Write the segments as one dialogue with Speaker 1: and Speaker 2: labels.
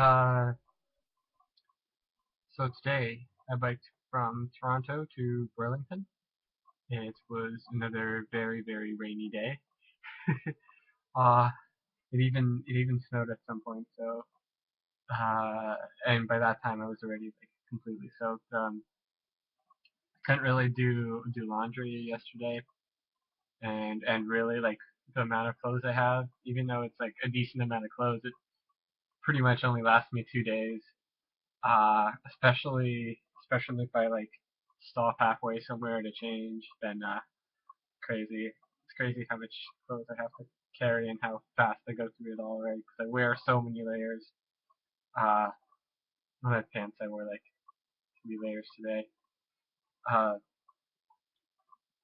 Speaker 1: Uh, so today I biked from Toronto to Burlington. It was another very rainy day. uh, it even snowed at some point. So and by that time I was already like completely soaked. Couldn't really do laundry yesterday, and really like the amount of clothes I have, even though it's like a decent amount of clothes, it pretty much only lasts me 2 days. Especially if I like stop halfway somewhere to change, then crazy. It's crazy how much clothes I have to carry and how fast I go through it all, right? Because I wear so many layers. Uh, on my pants I wore like 3 layers today. Uh,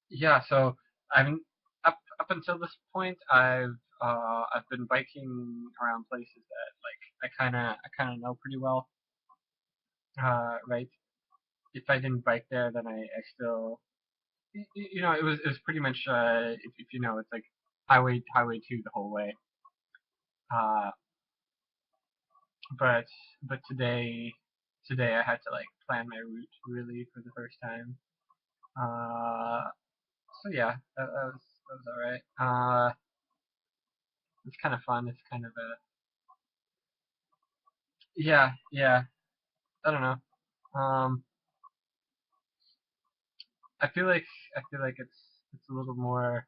Speaker 1: yeah, so I've up until this point I've been biking around places that like I kind of know pretty well. Right. If I didn't bike there, then I still it was pretty much if you know it's like highway 2 the whole way. Uh, but today I had to like plan my route really for the first time. Uh, so yeah, that was all right. It's kind of fun. It's kind of a yeah. I don't know. Um, I feel like it's a little more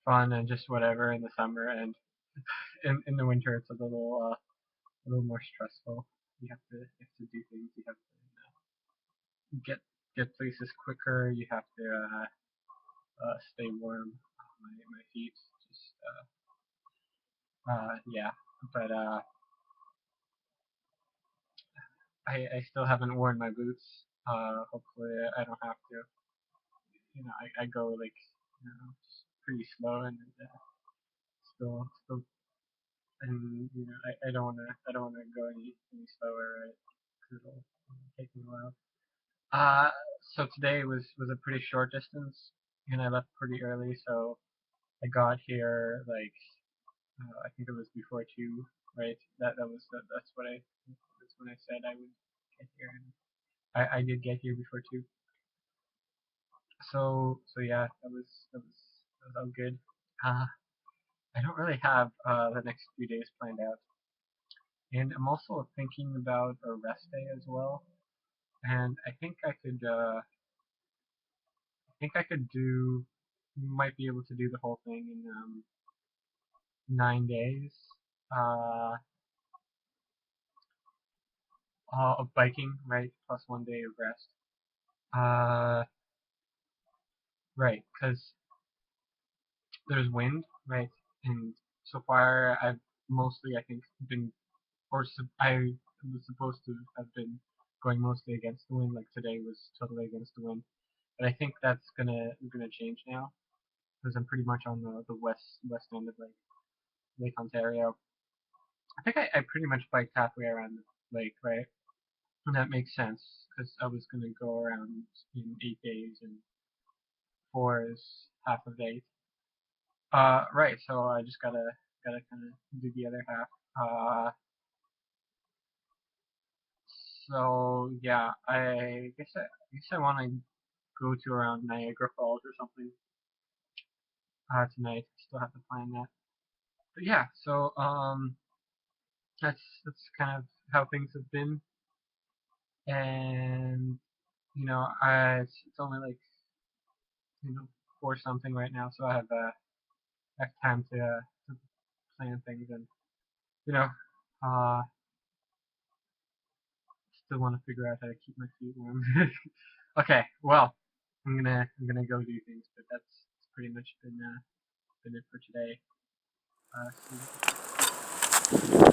Speaker 1: fun and just whatever in the summer, and in the winter it's a little more stressful. You have to do things. You have to get places quicker. You have to stay warm. My feet just yeah. But I still haven't worn my boots. Hopefully I don't have to. I go like just pretty slow and still and I don't wanna go any slower, right? 'Cause it'll take me a while. Uh, so today was a pretty short distance, and I left pretty early, so I got here like I think it was before 2, right? That's when I said I would get here, and I did get here before 2. So yeah, that was all good. Uh, I don't really have the next few days planned out, and I'm also thinking about a rest day as well. And I think I could do might be able to do the whole thing in 9 days uh, of biking, right? Plus 1 day of rest. Uh, right, because there's wind, right? And so far, I've mostly, I think, been, I was supposed to have been going mostly against the wind. Like today was totally against the wind, but I think that's gonna change now because I'm pretty much on the west end of like Lake Ontario. I think I pretty much biked halfway around the lake, right? And that makes sense because I was gonna go around in 8 days and 4 is half of 8. Right. So I just gotta kind of do the other half. So yeah, I guess I want to go to around Niagara Falls or something tonight. Still have to plan that. But yeah, so that's kind of how things have been, and it's only like 4 something right now, so I have time to plan things and you know uh still want to figure out how to keep my feet warm. Okay, well, I'm gonna go do things, but that's pretty much been it for today. See you.